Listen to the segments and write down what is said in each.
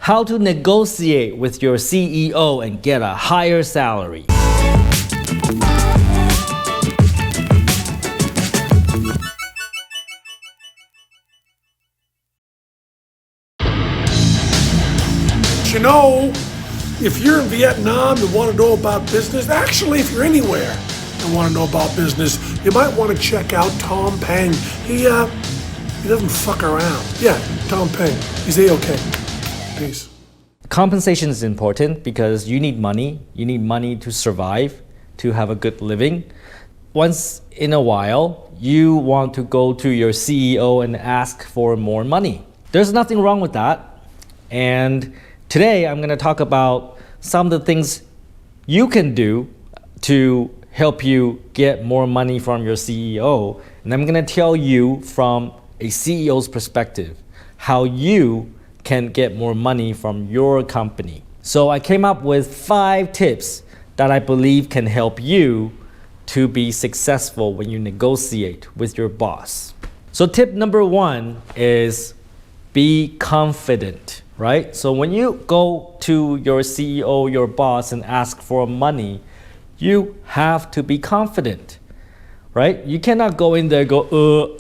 How to negotiate with your CEO and get a higher salary. You know, if you're in Vietnam and want to know about business, actually, if you're anywhere and want to know about business, you might want to check out Tom Peng. He doesn't fuck around. Yeah, Tom Peng. He's A-okay. Peace. Compensation is important because you need money. You need money to survive, to have a good living. Once in a while, you want to go to your CEO and ask for more money. There's nothing wrong with that. And today, I'm going to talk about some of the things you can do to help you get more money from your CEO. And I'm going to tell you from a CEO's perspective how you can get more money from your company. So I came up with 5 tips that I believe can help you to be successful when you negotiate with your boss. So tip number 1 is be confident, right? So when you go to your CEO, your boss, and ask for money, you have to be confident, right? You cannot go in there and go,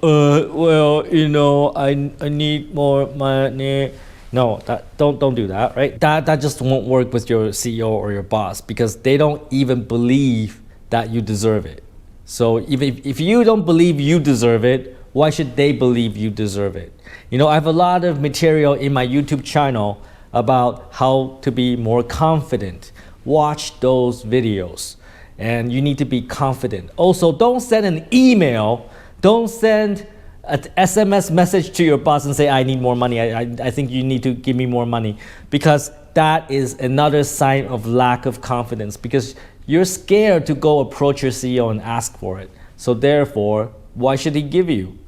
well, you know, I need more money. No, don't do that, right? That just won't work with your CEO or your boss because they don't even believe that you deserve it. So if you don't believe you deserve it, why should they believe you deserve it? You know, I have a lot of material in my YouTube channel about how to be more confident. Watch those videos and you need to be confident. Also, don't send an email. Don't send an SMS message to your boss and say, I need more money. I think you need to give me more money, because that is another sign of lack of confidence because you're scared to go approach your CEO and ask for it. So therefore, why should he give you?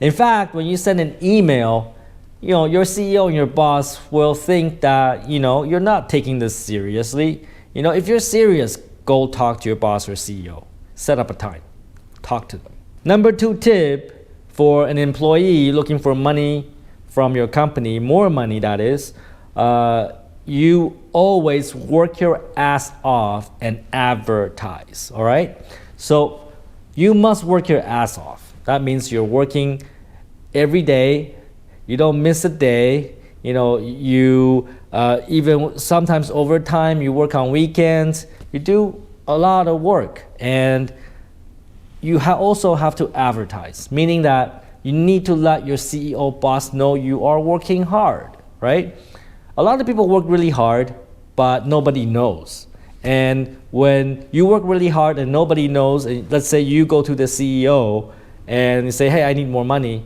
In fact, when you send an email, you know, your CEO and your boss will think that, you know, you're not taking this seriously. You know, if you're serious, go talk to your boss or CEO. Set up a time. Talk to them. Number 2 tip for an employee looking for money from your company, more money that is, you always work your ass off and advertise, all right? So you must work your ass off. That means you're working every day. You don't miss a day. You know, you even sometimes overtime, you work on weekends. You do a lot of work. And you also have to advertise, meaning that you need to let your CEO boss know you are working hard, right? A lot of people work really hard, but nobody knows. And when you work really hard and nobody knows, and let's say you go to the CEO and you say, hey, I need more money,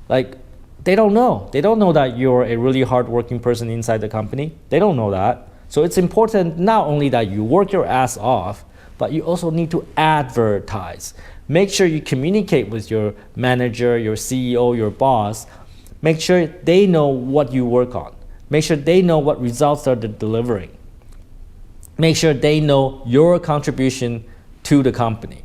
like, they don't know. They don't know that you're a really hardworking person inside the company. They don't know that. So it's important not only that you work your ass off, but you also need to advertise. Make sure you communicate with your manager, your CEO, your boss. Make sure they know what you work on. Make sure they know what results they're delivering. Make sure they know your contribution to the company.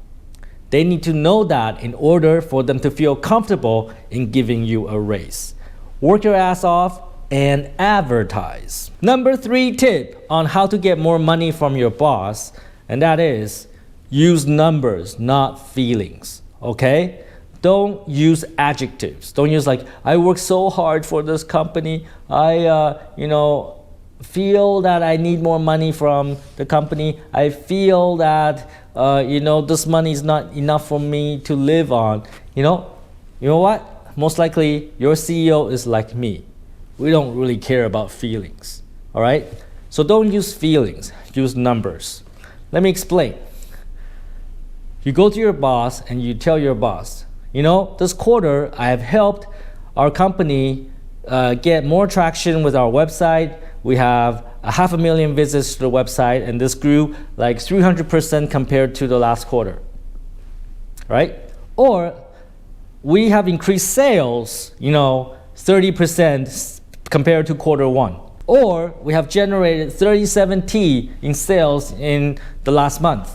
They need to know that in order for them to feel comfortable in giving you a raise. Work your ass off and advertise. Number 3 tip on how to get more money from your boss, and that is use numbers, not feelings, okay? Don't use adjectives. Don't use like, I work so hard for this company. I, feel that I need more money from the company. I feel that, this money is not enough for me to live on. You know what? Most likely your CEO is like me. We don't really care about feelings, all right? So don't use feelings, use numbers. Let me explain. You go to your boss and you tell your boss, this quarter I have helped our company get more traction with our website. We have 500,000 visits to the website, and this grew like 300% compared to the last quarter, right? Or we have increased sales, 30% compared to quarter 1. Or we have generated 37T in sales in the last month,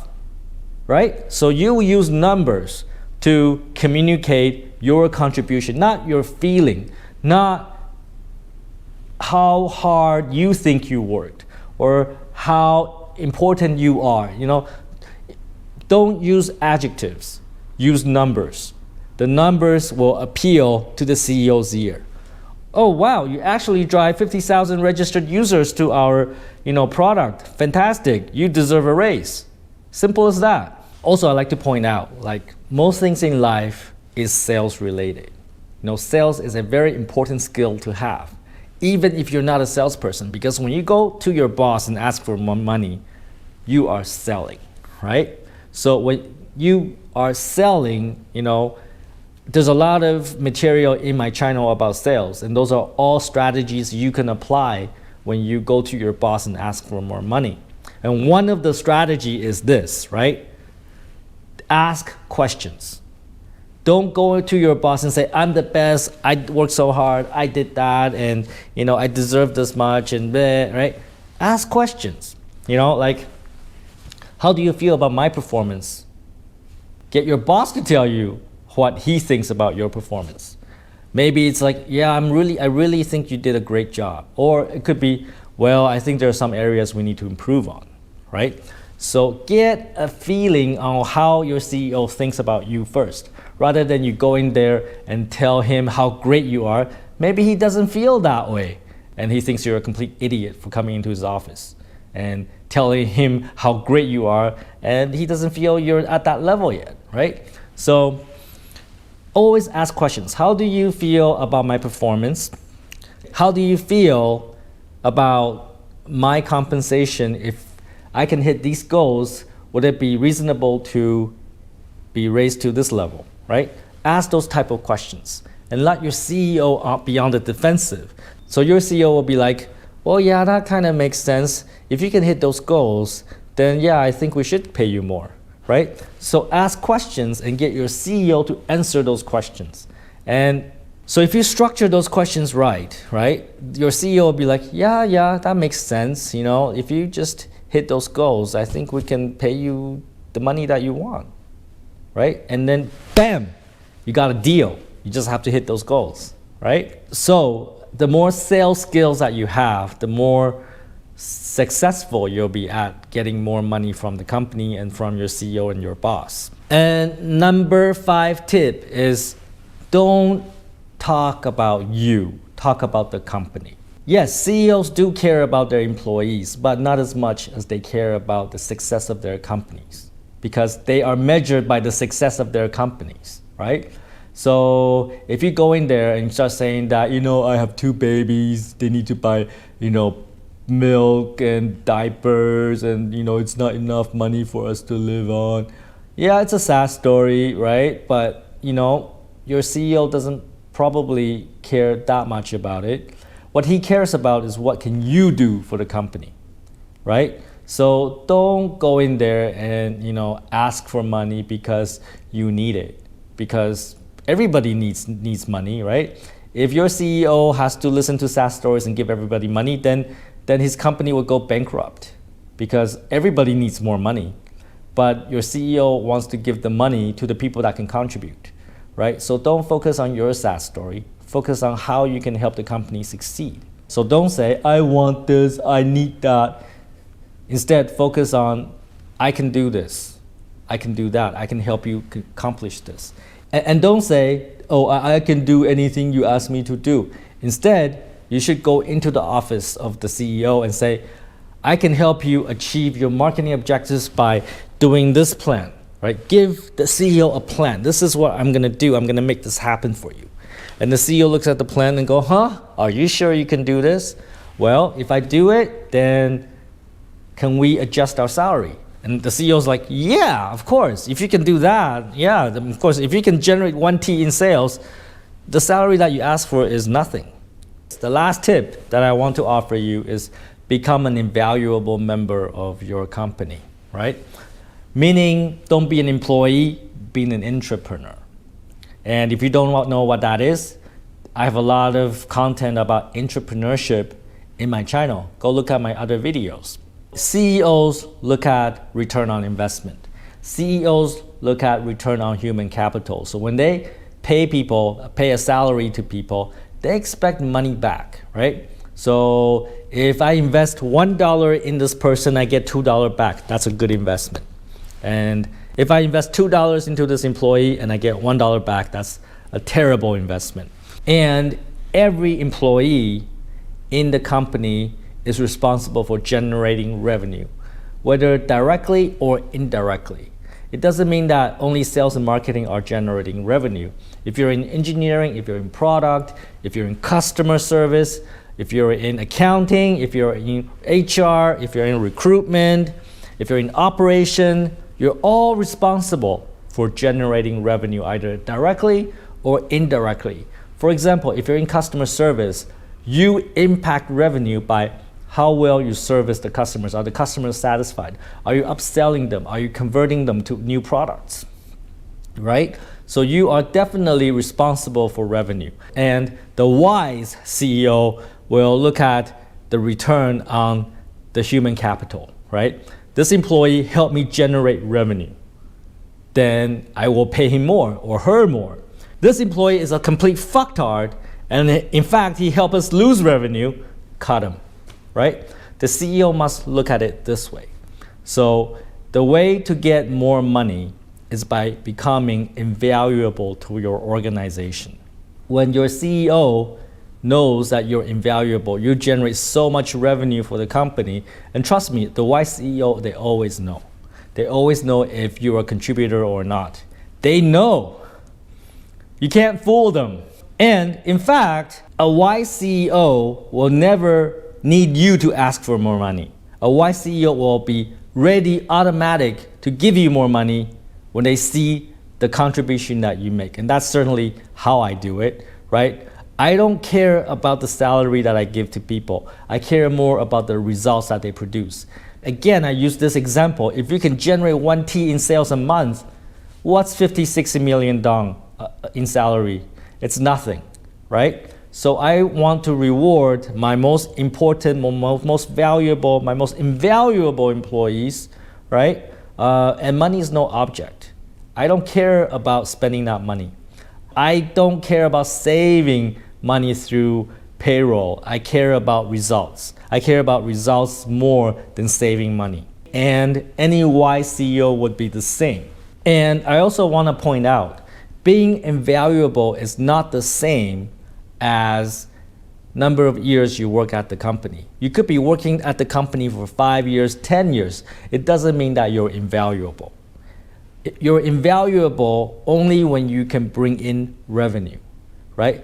right? So you use numbers to communicate your contribution, not your feeling, not how hard you think you worked or how important you are. Don't use adjectives, use numbers. The numbers will appeal to the CEO's ear. Oh wow, you actually drive 50,000 registered users to our product. Fantastic, you deserve a raise. Simple as that. Also, I like to point out, most things in life is sales related. Sales is a very important skill to have, even if you're not a salesperson, because when you go to your boss and ask for more money, you are selling, right? So when you are selling, there's a lot of material in my channel about sales, and those are all strategies you can apply when you go to your boss and ask for more money. And one of the strategy is this, right? Ask questions. Don't go to your boss and say, I'm the best, I worked so hard, I did that, and I deserve this much, and bleh, right? Ask questions. How do you feel about my performance? Get your boss to tell you what he thinks about your performance. Maybe it's like, yeah, I really think you did a great job. Or it could be, well, I think there are some areas we need to improve on, right? So get a feeling on how your CEO thinks about you first, rather than you go in there and tell him how great you are. Maybe he doesn't feel that way, and he thinks you're a complete idiot for coming into his office and telling him how great you are, and he doesn't feel you're at that level yet, right? So always ask questions. How do you feel about my performance? How do you feel about my compensation? If I can hit these goals, would it be reasonable to be raised to this level, right? Ask those type of questions and let your CEO be on the defensive. So your CEO will be like, well, yeah, that kind of makes sense. If you can hit those goals, then yeah, I think we should pay you more, right? So ask questions and get your CEO to answer those questions. And so if you structure those questions right, your CEO will be like, yeah, that makes sense. If you just hit those goals, I think we can pay you the money that you want, right? And then bam, you got a deal. You just have to hit those goals, right? So the more sales skills that you have, the more successful you'll be at getting more money from the company and from your CEO and your boss. And number 5 tip is don't talk about you, talk about the company. Yes, CEOs do care about their employees, but not as much as they care about the success of their companies, because they are measured by the success of their companies, right? So if you go in there and start saying that, I have 2 babies, they need to buy, milk and diapers, and it's not enough money for us to live on. Yeah, it's a sad story, right? But your CEO doesn't probably care that much about it. What he cares about is what can you do for the company, right? So don't go in there and ask for money because you need it, because everybody needs money, right? If your CEO has to listen to sad stories and give everybody money, then his company will go bankrupt, because everybody needs more money. But your CEO wants to give the money to the people that can contribute, right? So don't focus on your sad story. Focus on how you can help the company succeed. So don't say, I want this, I need that. Instead, focus on, I can do this, I can do that, I can help you accomplish this. And don't say, oh, I can do anything you ask me to do. Instead, you should go into the office of the CEO and say, I can help you achieve your marketing objectives by doing this plan, right? Give the CEO a plan. This is what I'm gonna do. I'm gonna make this happen for you. And the CEO looks at the plan and go, are you sure you can do this? Well, if I do it, then can we adjust our salary? And the CEO's like, yeah, of course. If you can do that, yeah, of course. If you can generate 1T in sales, the salary that you ask for is nothing. The last tip that I want to offer you is become an invaluable member of your company, right? Meaning, don't be an employee, be an entrepreneur. And if you don't know what that is, I have a lot of content about entrepreneurship in my channel. Go look at my other videos. CEOs look at return on investment. CEOs look at return on human capital. So when they pay a salary to people, they expect money back, right? So if I invest $1 in this person, I get $2 back. That's a good investment. And if I invest $2 into this employee and I get $1 back, that's a terrible investment. And every employee in the company is responsible for generating revenue, whether directly or indirectly. It doesn't mean that only sales and marketing are generating revenue. If you're in engineering, if you're in product, if you're in customer service, if you're in accounting, if you're in HR, if you're in recruitment, if you're in operation, you're all responsible for generating revenue either directly or indirectly. For example, if you're in customer service, you impact revenue by how well you service the customers. Are the customers satisfied? Are you upselling them? Are you converting them to new products? Right? So you are definitely responsible for revenue. And the wise CEO will look at the return on the human capital, right? This employee helped me generate revenue. Then I will pay him more or her more. This employee is a complete fucktard, and in fact, he helped us lose revenue, cut him, right? The CEO must look at it this way. So the way to get more money is by becoming invaluable to your organization. When your CEO knows that you're invaluable, you generate so much revenue for the company, and trust me, the wise CEO, they always know. They always know if you're a contributor or not. They know. You can't fool them. And in fact, a wise CEO will never need you to ask for more money. A wise CEO will be ready, automatic to give you more money when they see the contribution that you make. And that's certainly how I do it, right? I don't care about the salary that I give to people. I care more about the results that they produce. Again, I use this example. If you can generate 1 T in sales a month, what's 50, 60 million dong in salary? It's nothing, right? So I want to reward my most important, most valuable, my most invaluable employees, right? And money is no object. I don't care about spending that money. I don't care about saving money through payroll. I care about results. I care about results more than saving money. And any wise CEO would be the same. And I also want to point out, being invaluable is not the same as number of years you work at the company. You could be working at the company for 5 years, 10 years. It doesn't mean that you're invaluable. You're invaluable only when you can bring in revenue, right?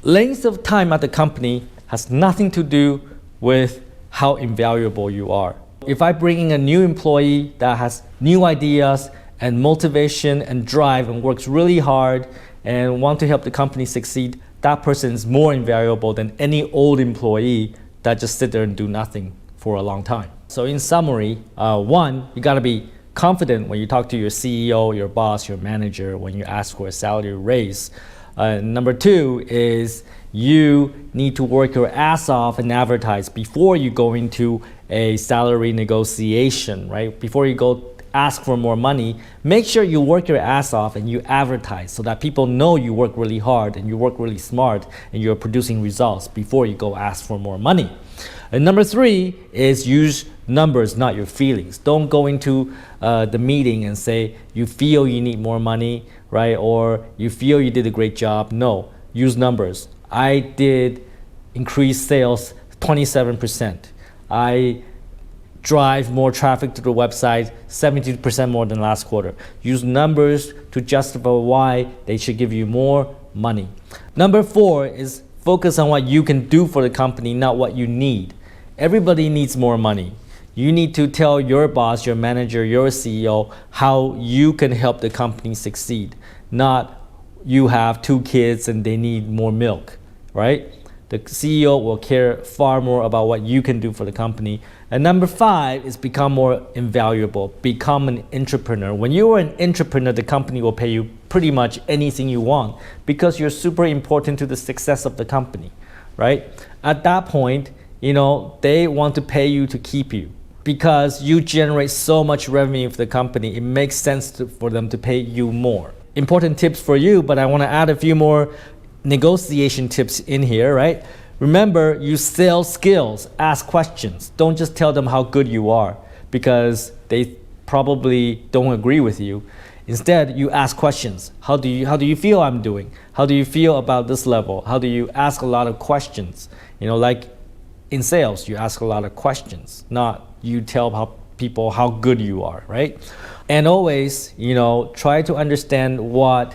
Length of time at the company has nothing to do with how invaluable you are. If I bring in a new employee that has new ideas and motivation and drive and works really hard and want to help the company succeed, that person is more invaluable than any old employee that just sit there and do nothing for a long time. So in summary, one, you gotta be confident when you talk to your CEO, your boss, your manager, when you ask for a salary raise. Number two is you need to work your ass off and advertise before you go into a salary negotiation, right? Before you go ask for more money, make sure you work your ass off and you advertise so that people know you work really hard and you work really smart and you're producing results before you go ask for more money. And number three is use numbers, not your feelings. Don't go into the meeting and say you feel you need more money, right? Or you feel you did a great job. No, use numbers. I did increase sales 27%. I drive more traffic to the website, 72% more than last quarter. Use numbers to justify why they should give you more money. Number four is focus on what you can do for the company, not what you need. Everybody needs more money. You need to tell your boss, your manager, your CEO how you can help the company succeed, not you have 2 kids and they need more milk, right? The CEO will care far more about what you can do for the company. And number 5 is become more invaluable. Become an entrepreneur. When you are an entrepreneur, the company will pay you pretty much anything you want because you're super important to the success of the company, right? At that point, they want to pay you to keep you because you generate so much revenue for the company. It makes sense for them to pay you more. Important tips for you, but I want to add a few more negotiation tips in here, right? Remember, you sell skills, ask questions. Don't just tell them how good you are because they probably don't agree with you. Instead, you ask questions. How do you feel I'm doing? How do you feel about this level? How do you ask a lot of questions? Like in sales, you ask a lot of questions, not you tell people how good you are, right? And always, try to understand what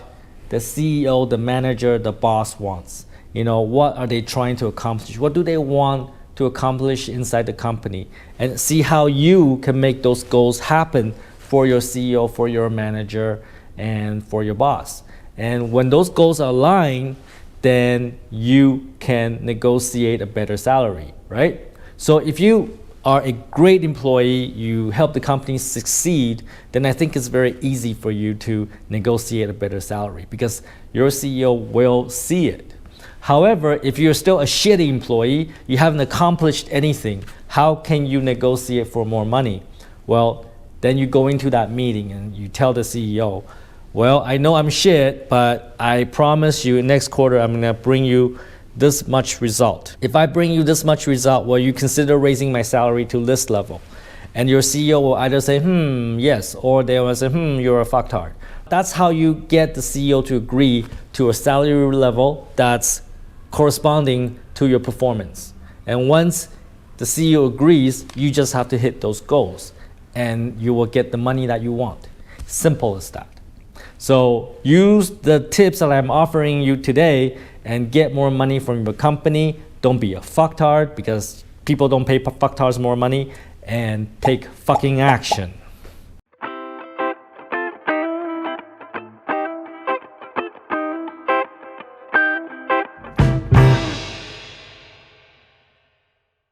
the CEO, the manager, the boss wants. What are they trying to accomplish? What do they want to accomplish inside the company? And see how you can make those goals happen for your CEO, for your manager, and for your boss. And when those goals are aligned, then you can negotiate a better salary, right? So if you are a great employee, you help the company succeed, then I think it's very easy for you to negotiate a better salary because your CEO will see it. However, if you're still a shitty employee, you haven't accomplished anything, how can you negotiate for more money? Well, then you go into that meeting and you tell the CEO, well, I know I'm shit, but I promise you next quarter I'm gonna bring you this much result. If I bring you this much result, will you consider raising my salary to this level? And your CEO will either say, yes, or they will say, you're a fucktard. That's how you get the CEO to agree to a salary level that's corresponding to your performance. And once the CEO agrees, you just have to hit those goals and you will get the money that you want. Simple as that. So use the tips that I'm offering you today and get more money from your company. Don't be a fucktard because people don't pay fucktards more money, and take fucking action.